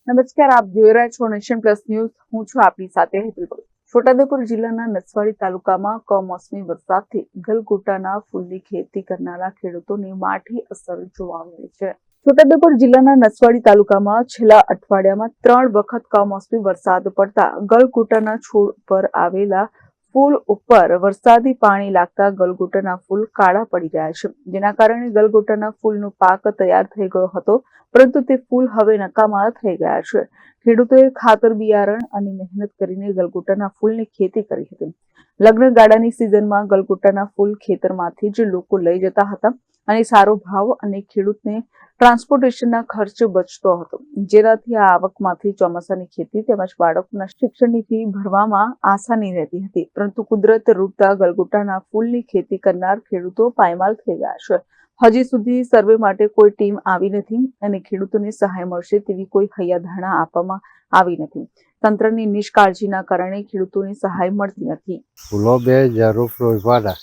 નમસ્કાર, આપ જોઈ રહ્યા છો નેશન પ્લસ ન્યૂઝ. હું છું આપની સાથે હેતલ ભગત. છોટાઉદેપુર જિલ્લાના નસવાડી તાલુકામાં કમોસમી વરસાદથી ગલગોટાના ફૂલની ખેતી કરનારા ખેડૂતોની માઠી અસર જોવા મળી છે. છોટાઉદેપુર જિલ્લાના નસવાડી તાલુકામાં છેલ્લા અઠવાડિયામાં 3 વખત કમોસમી વરસાદ પડતા ગલગોટાના છોડ પર આવેલા ફૂલ ઉપર વરસાદી પાણી લાગતા ગલગોટાના ફૂલ કાળા પડી ગયા છે, જેના કારણે ગલગોટાના ફૂલનો પાક તૈયાર થઈ ગયો હતો, પરંતુ તે ફૂલ હવે નકામા થઈ ગયા છે. ખેડૂતોએ ખાતર, બિયારણ અને મહેનત કરીને ગલગોટાના ફૂલની ખેતી કરી હતી. લગ્ન ગાળાની સિઝનમાં ગલગોટાના ફૂલ ખેતરમાંથી જ લોકો લઈ જતા હતા અને સારો ભાવ અને ખેડૂતને ટ્રાન્સપોર્ટેશનના ખર્ચ બચતો હતો, જેનાથી આ આવકમાંથી ચોમાસાની ખેતી તેમજ બાળકોના શિક્ષણની ફી ભરવામાં આસાની રહેતી હતી. પરંતુ કુદરત રૂપતા ગલગોટાના ફૂલની ખેતી કરનાર ખેડૂતો પાયમાલ થઈ ગયા છે. હજી સુધી સર્વે માટે કોઈ ટીમ આવી નથી અને ખેડૂતોને સહાય મળશે તેવી કોઈ હૈયાધારણા આપવામાં આવી નથી. તંત્રની નિષ્કાળજીના કારણે ખેડૂતોને સહાય મળતી નથી. ફૂલો 2000 રોપાતા,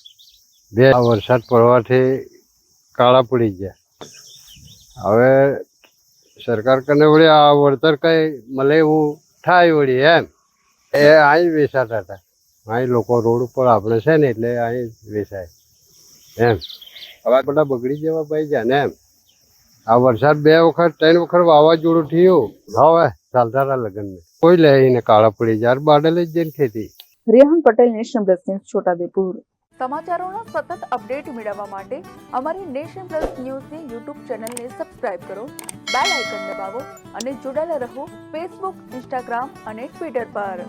વરસાદ પડવાથી કાળા પડી ગયા. હવે સરકાર કને વળી આ વળતર કઈ મળે એવું થાય વળી એમ. એ અહીં વેચાતા હતા. અહીં લોકો રોડ ઉપર આપણે છે ને એટલે અહીં વેચાય એમ. હવે બધા બગડી જવા ભાઈ જાય ને એમ. આ વરસાદ 2 વખત 3 વખત વાવાઝોડું થયું, હવે ચાલતા હતા લગ્ન કોઈ લઈને કાળા પડી જાય બાડલે જ જઈને ખેતી. Rehan Patel, nation plus news, Chhotaudepur. સમાચારોના સતત અપડેટ મેળવવા માટે અમારી નેશન પ્લસ ન્યૂઝની યુટ્યુબ ચેનલને સબસ્ક્રાઇબ કરો, બેલ આઇકન દબાવો અને જોડાયેલા રહો ફેસબુક, ઇન્સ્ટાગ્રામ અને ટ્વિટર પર.